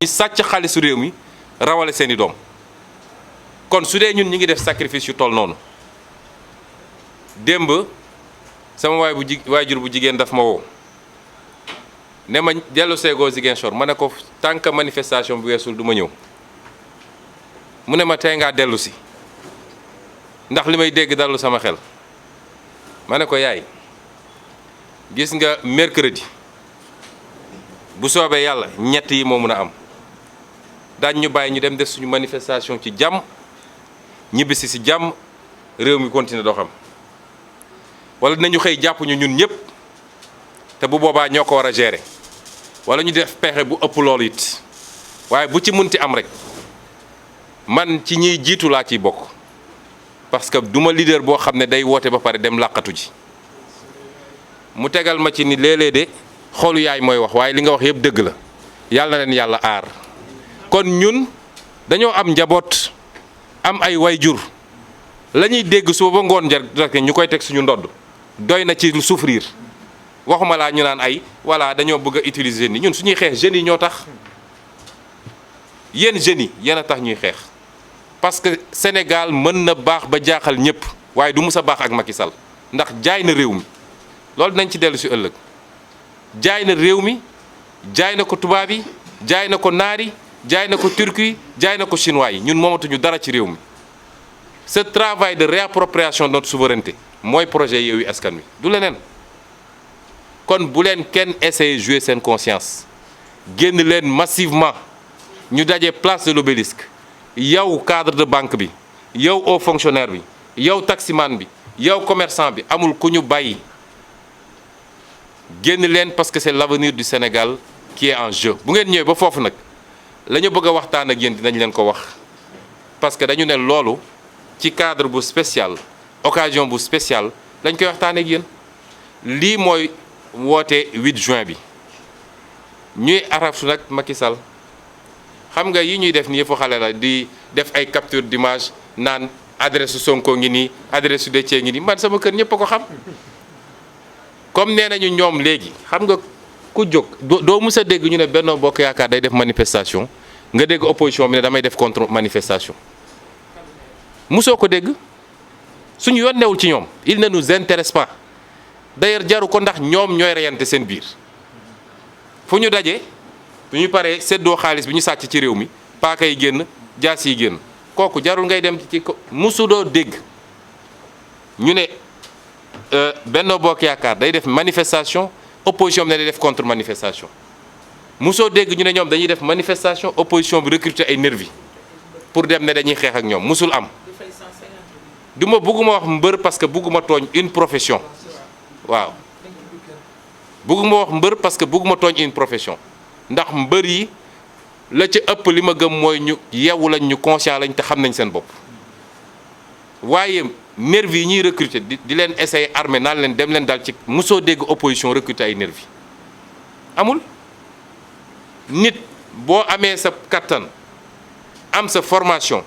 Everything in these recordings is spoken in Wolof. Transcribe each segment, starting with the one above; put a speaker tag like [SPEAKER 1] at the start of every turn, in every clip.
[SPEAKER 1] sàcc xaalisu réew mi rawale seeni doom kon su dee ñun ñi ngi def sacrifice yu toll noonu démb sama waajur bu jigéen daf ma woo ne ma dellu seegoo Ziguinchor ma ne ko tant que manifestation bu weesul du ma ñëw mu ne ma tey ngaa dellu si ndax li may dégg dallu sama xel ma ne ko yaay gis nga mercredi bu soobee yàlla ñett yi moo mun a am daañ ñu bàyyi ñu dem def suñu manifestation ci jàmm ñibbisi si jàmm réew mi continuer doxam wala dinañu xëy jàpp ñu ñun ñëpp te bu boobaa ñoo ko war a gérer wala ñu def pexe bu ëpp loolu it waaye bu ci munti am rek man ci ñiy jiitu laa ciy bokk parce que duma leader boo xam ne day woote ba pare dem làqatu ji mu tegal ma ci ni léeg-léeg de xoolu yaay mooy wax waaye li nga wax yëpp dëgg la yàlla na leen yàlla aar kon ñun dañoo am njaboot am ay wayjur la ñuy dégg suba ba ngoon rek ñu koy teg suñu ndodd doy na ci lu souffrir waxuma laa ñu naan ay voilà dañoo bëgg a utiliser ni ñun suñuy xeex jeunes yi ñoo tax yéen jeunes yi yéen a tax ñuy xeex parce que Sénégal mën na baax ba jaaxal ñëpp waaye du mus a baax ak Macky Sall ndax jaay na réew mi loolu nañ ci dellu si ëllëg jaay na réew mi jaay na ko tubaab yi jaay na ko naar yi jaay na ko turc yi jaay na ko chinois yi ñun moomatuñu dara ci réew mi ce travail de réappropriation de notre souveraineté mooy projet Yewwi Askan Wi du leneen kon bu leen kenn essayer jouer seen conscience génn leen massivement ñu daje place de l'Obélisque yow cadre de banque bi yow haut fonctionnaire bi yow taximan bi yow commerçant bi amul ku ñu bàyyi génn leen parce que c'est l'avenir du Sénégal qui est en jeu bu ngeen ñëwee ba foofu nag la ñu bëgg a waxtaan ak yéen dinañ leen ko wax parce que dañu ne loolu ci cadre bu spécial occasion bu spécial dañ koy waxtaan ak yéen lii mooy woote 8 juin bi ñuy araftu nag Macky Sall xam nga yi ñuy def nii yëfu xale la di def ay capture d'image naan adresse Sonko ngi nii adresse Déthié ngi nii man sama kër ñëpp a ko xam comme nee nañu ñoom léegi xam nga ku jóg doo mus a dégg ñu ne Benno Bokk Yaakaar day def manifestation nga dégg opposition bi ne damay def contre manifestation musoo ko dégg suñu yoon newul ci ñoom il ne nous intéresse pas d'ailleurs jaru ko ndax ñoom ñooy reyante seen biir fu ñu daje bu ñu paree séddoo xaalis bi ñu sàcc ci réew mi paaka yi génn jaas yi génn kooku jarul ngay dem ci ko musudoo dégg ñu ne Benno Bokk Yaakaar day def manifestation opposition bi ne day def contre manifestation musoo dégg ñu ne ñoom dañuy def manifestation opposition bi recruter ay nervi pour dem ne dañuy xeex ak ñoom musul am du ma bëgguma wax mbër parce que bëgguma tooñ une profession waaw bëgguma wax mbër parce que bëgguma tooñ une profession ndax mbër yi la ca ëpp li ma gëm mooy ñu yeewu lañ ñu conscient lañ te xam nañ seen bopp waaye nervi yi ñuy recruter di leen essayer armé naan leen dem leen daal ci mosoo dégg opposition recruter ay nervi amul nit boo amee sa kattan am sa formation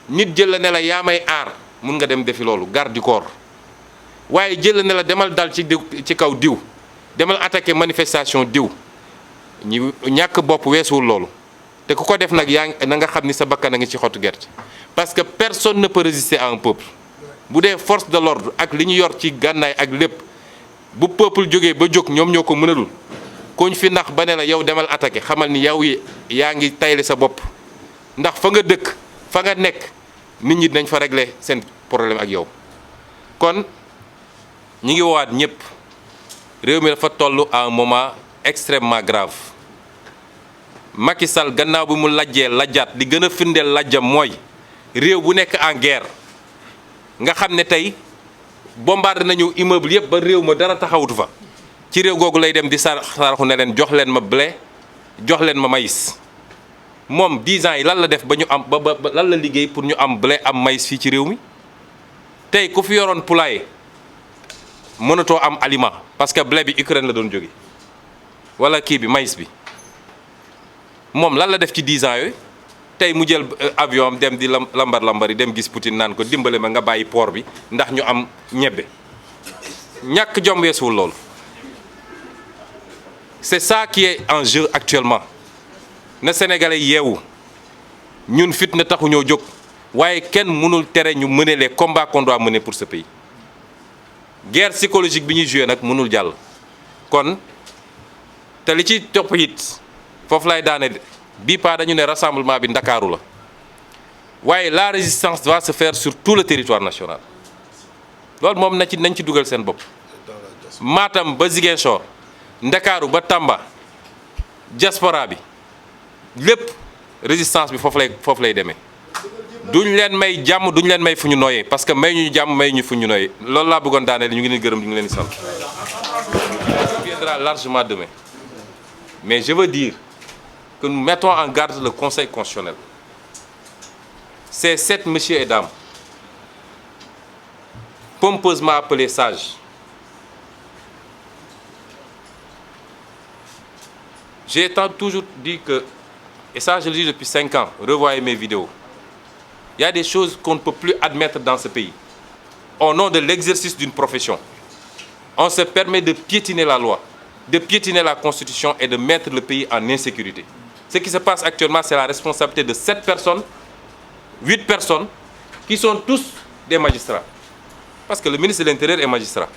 [SPEAKER 1] nit jël la ne la yaa may aar mun nga dem defi loolu garde du corps waaye jël la ne la demal dal ci kaw diw demal attaquer manifestation diw ñu ñàkk bopp weesuwul loolu te ku ko def nag na nga xam ni sa bakkan a ngi ci xottu gerte parce que personne ne peut résister à un peuple bu dee force de l'ordre ak li ñu yor ci gànnaay ak lépp bu peuple jógee ba jóg ñoom ñoo ko mënalul kuñ fi nax ba ne la yow demal attaquer xamal ni yow yaa ngi tayle sa bopp ndax fa nga dëkk fa nga nekk nit ñi dañ fa régler seen problème ak yow kon ñi ngi woowaat ñëpp réew mi dafa toll à un moment extrêmement grave Macky Sall gannaaw bi mu lajjee lajjaat li gën a firndeel lajjam mooy réew bu nekk en guerre nga xam ne tey bombardé nañu immeuble yëpp ba réew ma dara taxawutu fa ci réew googu lay dem di saraxu ne leen jox leen ma blé jox leen ma maïs moom 10 ans yi lan la def ba ñu am ba lan la liggéey pour ñu am blé am maïs fii ci réew mi tey ku fi yoroon poulailler mënatoo am aliment parce que blé bi Ukraine la doon jóge wala kii bi maïs bi moom lan la def ci 10 ans yooyu tey mu jël avion am dem di lambari dem gis Poutine naan ko dimbale ma nga bàyyi port bi ndax ñu am ñebbe ñàkk jom weesuwul loolu c'est ça qui est en jeu actuellement na sénégalais yeewu ñun fitna taxu ñoo jóg waaye kenn mënul tere ñu mener les combats qu'on doit mener pour ce pays guerre psychologique bi ñuy joué nag mënul jàll kon te li ci topp it foofu lay daane bii pas dañu ne rassemblement bi Ndakaaru la waaye la résistance doit se faire sur tout le territoire national loolu moom nañ ci dugal seen bopp Matam ba Ziguinchor Ndakaaru ba Tamba diaspora bi lépp résistance bi foofu lay demee duñ leen may jàmm duñ leen may fu ñu nooyee parce que may ñu jàmm may ñu fu ñu nooyee loolu laa bëggoon daaneel ñu ngi leen gërëm ñu ngi leen di sant. Ça viendra largement demain mais je veux dire que nous mettons en garde le Conseil constitutionnel. Ces 7 messieurs et dames pompeusement appelés sages j'ai toujours dit que, et ça je le dis depuis 5 ans, revoyez mes vidéos, il y a des choses qu'on ne peut plus admettre dans ce pays. Au nom de l'exercice d'une profession, on se permet de piétiner la loi, de piétiner la Constitution et de mettre le pays en insécurité. Ce qui se passe actuellement, c'est la responsabilité de 7 personnes, 8 personnes, qui sont tous des magistrats. Parce que le ministre de l'Intérieur est magistrat.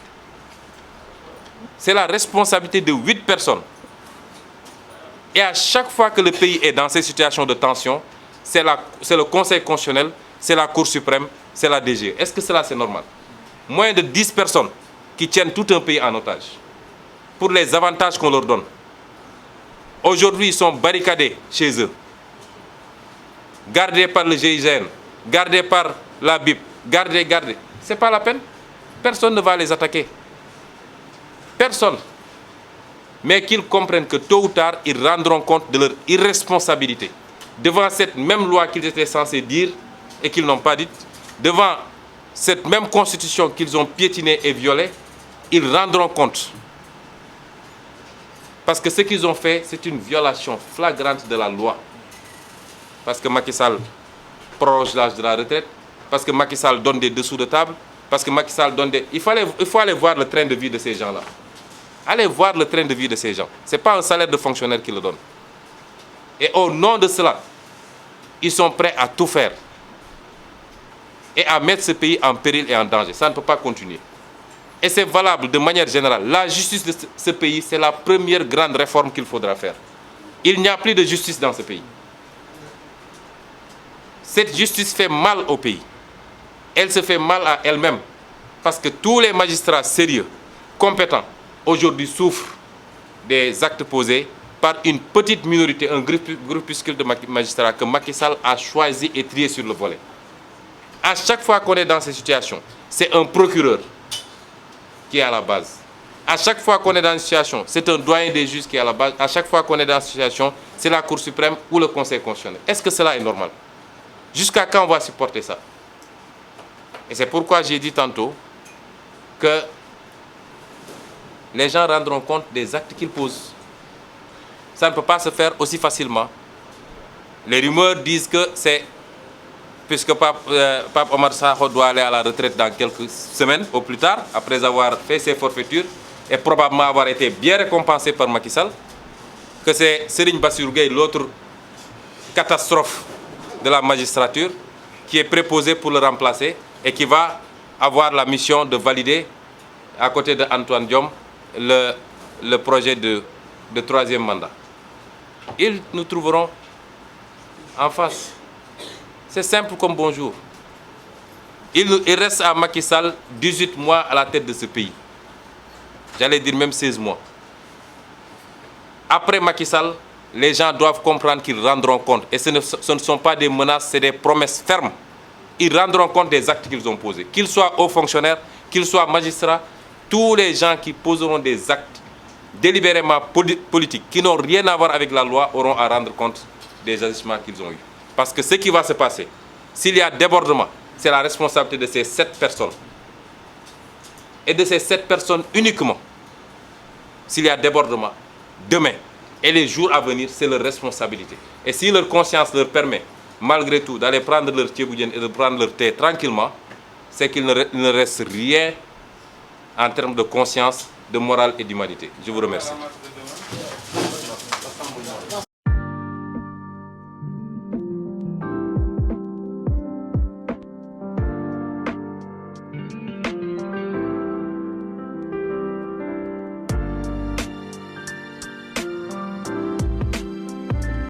[SPEAKER 1] C'est la responsabilité de 8 personnes. Et à chaque fois que le pays est dans ces situations de tension, c'est le Conseil constitutionnel, c'est la Cour suprême, c'est la DG. Est-ce que cela c'est normal? Moins de 10 personnes qui tiennent tout un pays en otage pour les avantages qu'on leur donne. Aujourd'hui, ils sont barricadés chez eux, gardés par le GIGN, gardés par la BIP, gardés. Ce n'est pas la peine. Personne ne va les attaquer. Personne. Mais qu'ils comprennent que tôt ou tard, ils rendront compte de leur irresponsabilité. Devant cette même loi qu'ils étaient censés dire et qu'ils n'ont pas dite, devant cette même constitution qu'ils ont piétinée et violée, ils rendront compte. Parce que ce qu'ils ont fait, c'est une violation flagrante de la loi. Parce que Macky Sall prolonge l'âge de la retraite, parce que Macky Sall donne des dessous de table, parce que Macky Sall donne des... Il faut aller voir le train de vie de ces gens-là. Allez voir le train de vie de ces gens. Ce n'est pas un salaire de fonctionnaire qui le donne. Et au nom de cela, ils sont prêts à tout faire. Et à mettre ce pays en péril et en danger. Ça ne peut pas continuer. Et c'est valable de manière générale. La justice de ce pays, c'est la première grande réforme qu'il faudra faire. Il n'y a plus de justice dans ce pays. Cette justice fait mal au pays. Elle se fait mal à elle-même. Parce que tous les magistrats sérieux, compétents, aujourd'hui souffrent des actes posés par une petite minorité, un groupuscule de magistrats que Macky Sall a choisi et trié sur le volet. À chaque fois qu'on est dans ces situations, c'est un procureur qui est à la base. À chaque fois qu'on est dans une situation, c'est un doyen des juges qui est à la base. À chaque fois qu'on est dans une situation, c'est la Cour suprême ou le Conseil constitutionnel. Est-ce que cela est normal? Jusqu'à quand on va supporter ça? Et c'est pourquoi j'ai dit tantôt que les gens rendront compte des actes qu'ils posent. Ça ne peut pas se faire aussi facilement. Les rumeurs disent que c'est... Puisque Pape Omar Sakho doit aller à la retraite dans quelques semaines au plus tard, après avoir fait ses forfaitures et probablement avoir été bien récompensé par Macky Sall, que c'est Serigne Bassirou Gueye, l'autre catastrophe de la magistrature, qui est préposé pour le remplacer et qui va avoir la mission de valider, à côté de Antoine Diome, le projet de troisième mandat. Ils nous trouveront en face. C'est simple comme bonjour. Il reste à Macky Sall 18 mois à la tête de ce pays. J'allais dire même 16 mois. Après Macky Sall, les gens doivent comprendre qu'ils rendront compte. Et ce ne sont pas des menaces, c'est des promesses fermes. Ils rendront compte des actes qu'ils ont posés. Qu'ils soient hauts fonctionnaires, qu'ils soient magistrats, tous les gens qui poseront des actes délibérément politiques, qui n'ont rien à voir avec la loi, auront à rendre compte des agissements qu'ils ont eus. Parce que ce qui va se passer, s'il y a débordement, c'est la responsabilité de ces 7 personnes. Et de ces 7 personnes uniquement. S'il y a débordement, demain et les jours à venir, c'est leur responsabilité. Et si leur conscience leur permet, malgré tout, d'aller prendre leur tchéboudienne et de prendre leur thé tranquillement, c'est qu'il ne reste rien en termes de conscience, de morale et d'humanité. Je vous remercie.